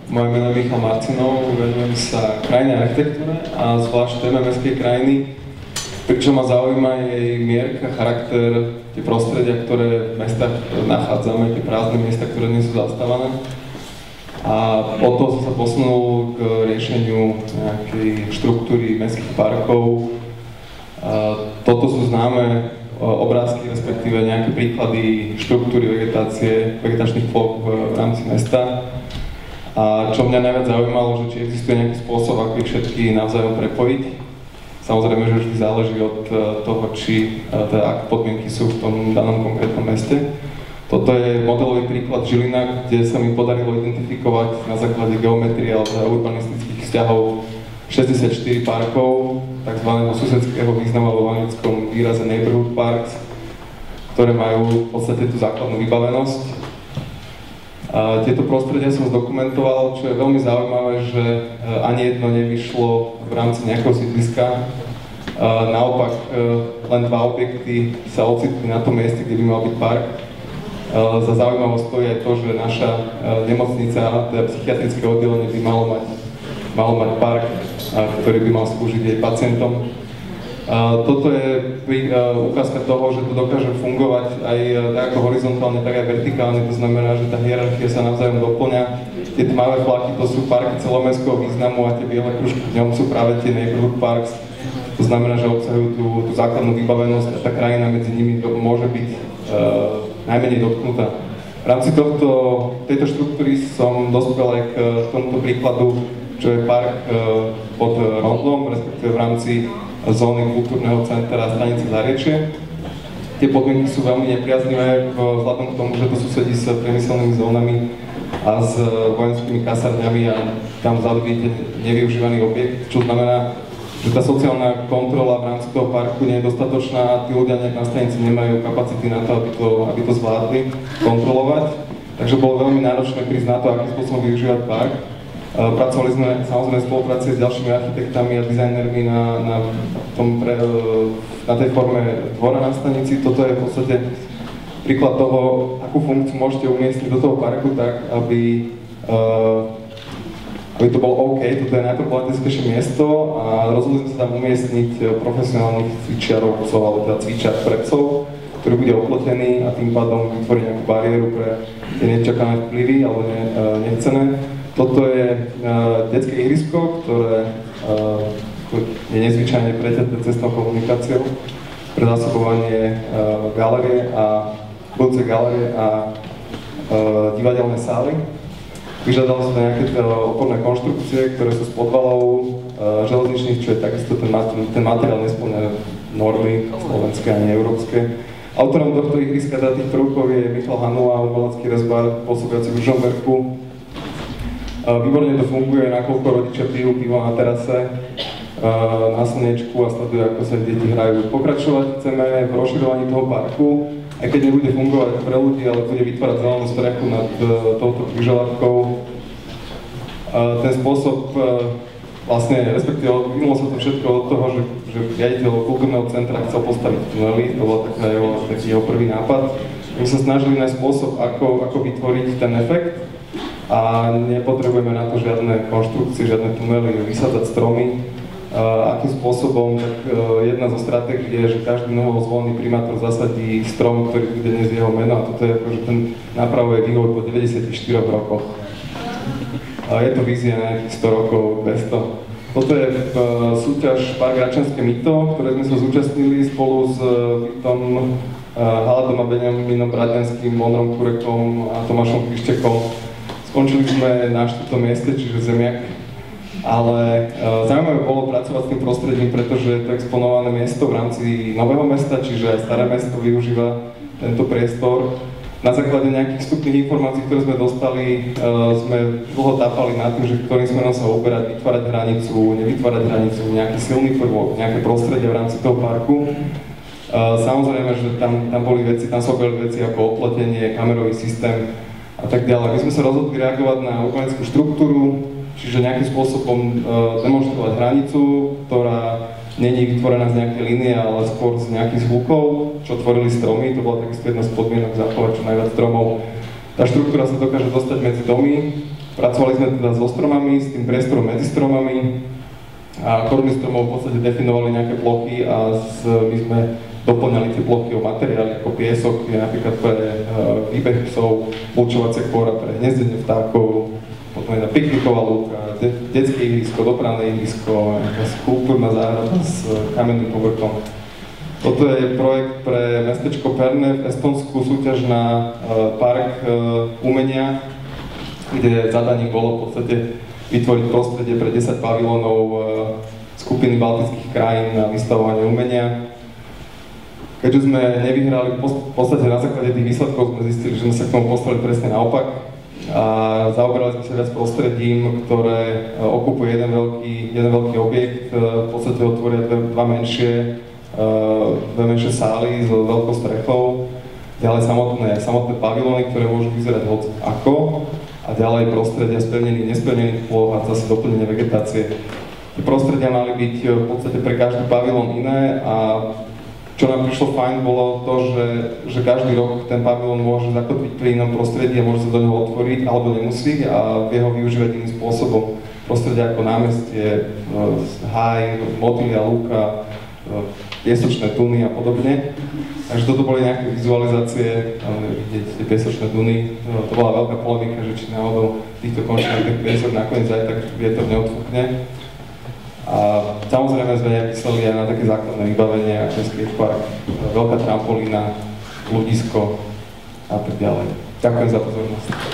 Moje meno je Michal Marcinov, venujem sa krajine architektúre a zvlášť téme mestskej krajiny, pričom ma zaujíma jej mierka, charakter, tie prostredia, ktoré v mestách nachádzame, tie prázdne miesta, ktoré nie sú zastávané. A od toho som sa posunul k riešeniu nejakej štruktúry mestských parkov. Toto sú známe obrázky, respektíve nejaké príklady štruktúry vegetácie, vegetačných plôch v rámci mesta. A čo mňa najviac zaujímalo, že či existuje nejaký spôsob, ako ich všetky navzájom prepojiť. Samozrejme, že vždy záleží od toho, či aké podmienky sú v tom danom konkrétnom meste. Toto je modelový príklad Žilina, kde sa mi podarilo identifikovať na základe geometrie alebo urbanistických vzťahov 64 parkov, tzv. Susedského významu alebo v anglickom výraze neighborhood parks, ktoré majú v podstate tú základnú vybavenosť. Tieto prostredia som zdokumentoval, čo je veľmi zaujímavé, že ani jedno nevyšlo v rámci nejakého sídliska. Naopak, len dva objekty sa ocitli na tom mieste, kde by mal byť park. Za zaujímavosť stojí aj to, že naša nemocnica, teda psychiatrické oddelenie by malo mať park, ktorý by mal slúžiť jej pacientom. Toto je ukázka toho, že to dokáže fungovať aj ako horizontálne, tak aj vertikálne, to znamená, že tá hierarchia sa navzájom doplňa. Tie tmavé flaky to sú parky celomestského významu a tie biele kružky v ňom sú práve tie neighborhood parks. To znamená, že obsahujú tú základnú vybavenosť a tá krajina medzi nimi môže byť najmenej dotknutá. V rámci tejto štruktúry som dospel aj k tomuto príkladu, čo je park pod Rondlom, respektíve v rámci zóny kultúrneho centra stanice Zariečie. Tie podmienky sú veľmi nepriaznivé vzhľadom k tomu, že to susedí s priemyselnými zónami a s vojenskými kasárňami a tam vzadu vidíte nevyužívaný objekt, čo znamená, že tá sociálna kontrola v rámci toho parku nie je dostatočná a tí ľudia na stanici nemajú kapacity na to, aby to zvládli kontrolovať. Takže bolo veľmi náročné prísť na to, akým spôsobom využívať park. Pracovali sme samozrejme v spolupráci s ďalšími architektami a dizajnermi na tej forme dvora na stanici. Toto je v podstate príklad toho, akú funkciu môžete umiestniť do toho parku tak, aby to bolo OK. Toto je najproblematickejšie miesto a rozhodli sme sa tam umiestniť profesionálnych cvičiarov psov, alebo teda cvičar pre psov, ktorý bude oplotený a tým pádom vytvorí nejakú bariéru pre tie nečakané vplyvy alebo nechcené. Toto je detské ihrisko, ktoré je nezvyčajne preťaté cestnou komunikáciou pre zásobovanie budúcej galérie a divadelné sály. Vyžadalo sa nejaké oporné konštrukcie, ktoré sú s podvalou železničných, čo je takisto ten materiál nespĺňa normy slovenské ani európske. Autorom tohto ihriska tých prvkov je Michal Hanula, umelecký rezbár pôsobiaci v Ružomberku. Výborne to funguje, nakoľko rodičia pijú pivo na terase, na slnečku a sledujú, ako sa deti hrajú. Pokračovať chceme v rozširovaní toho parku, aj keď nebude fungovať pre ľudí, ale bude vytvárať zelenú strechu nad touto križovatkou. Ten spôsob vlastne, respektíve vyvinulo sa to všetko od toho, že riaditeľ kultúrneho centra chcel postaviť tunely, to bol taký jeho prvý nápad. My sa snažili nájsť spôsob, ako vytvoriť ten efekt a nepotrebujeme na to žiadne konštrukcie, žiadne tunely, vysádzať stromy. Akým spôsobom, tak jedna zo stratégií je, že každý novozvolený primátor zasadí strom, ktorý bude dnes jeho meno a toto je akože ten napravuje vývoj po 94 rokoch. Je to vízia nejakých 100 rokov bez toho. Toto je súťaž Park Račanské mýto, ktoré sme sa zúčastnili spolu s Vítom Haladom a Benjaminom Bradňanským, Monrom Kurekom a Tomášom Krištekom. Skončili sme na 4. mieste, čiže zemiak. Ale zaujímavé bolo pracovať s tým prostredím, pretože je to exponované miesto v rámci Nového mesta, čiže aj Staré mesto využíva tento priestor. Na základe nejakých vstupných informácií, ktoré sme dostali, sme dlho tápali nad tým, že ktorým smerom sa uberať, vytvárať hranicu, nevytvárať hranicu, nejaký silný prvok, nejaké prostredie v rámci toho parku. Samozrejme, že tam boli veci, tam sú veci ako oplotenie, kamerový systém a tak ďalej. My sme sa rozhodli reagovať na urbanickú štruktúru, čiže nejakým spôsobom demonstrovať hranicu, ktorá není vytvorená z nejakej línie, ale skôr z nejakých zvukov, čo tvorili stromy. To bola takisto jedna z podmienok zachovať čo najviac stromov. Tá štruktúra sa dokáže dostať medzi domy, Pracovali sme teda so stromami, s tým priestorom medzi stromami a koruny stromov v podstate definovali nejaké plochy a my sme doplňali tie plochy o materiály ako piesok, je napríklad pre výbeh psov, mulčovacia kôra pre hniezdenie vtákov, potom je pikniková lúka, detské ihrisko, dopravné ihrisko, kultúrna záhrada s kamenným povrchom. Toto je projekt pre mestečko Perne v Estonsku, súťaž na park umenia, kde zadaním bolo v podstate vytvoriť prostredie pre 10 pavilónov skupiny baltických krajín na vystavovanie umenia. Keďže sme nevyhrali, v podstate na základe tých výsledkov sme zistili, že sme sa k tomu postavili presne naopak a zaoberali sme sa viac prostredím, ktoré okupuje jeden veľký objekt, v podstate otvoria dve menšie sály s veľkou strechou, ďalej samotné pavilóny, ktoré môžu vyzerať hoc ako, a ďalej prostredia spevnených, nespevnených ploch a zase doplnenie vegetácie. Tie prostredia mali byť v podstate pre každý pavilón iné a čo nám prišlo fajn bolo to, že každý rok ten pavilón môže zakotviť pri inom prostredí a môže sa do neho otvoriť alebo nemusí a vie ho využívať iným spôsobom. Prostredia ako námestie, háj, motýlia, lúka, piesočné duny a podobne. Takže toto boli nejaké vizualizácie, vidieť tie piesočné duny. To bola veľká polemika, že či náhodou týchto končinách ten piesok nakoniec aj tak vietor neodfúkne. A samozrejme sme mysleli aj na také základné vybavenie, ako je skatepark, veľká trampolína, ľudisko a tak ďalej. Ďakujem za pozornosť.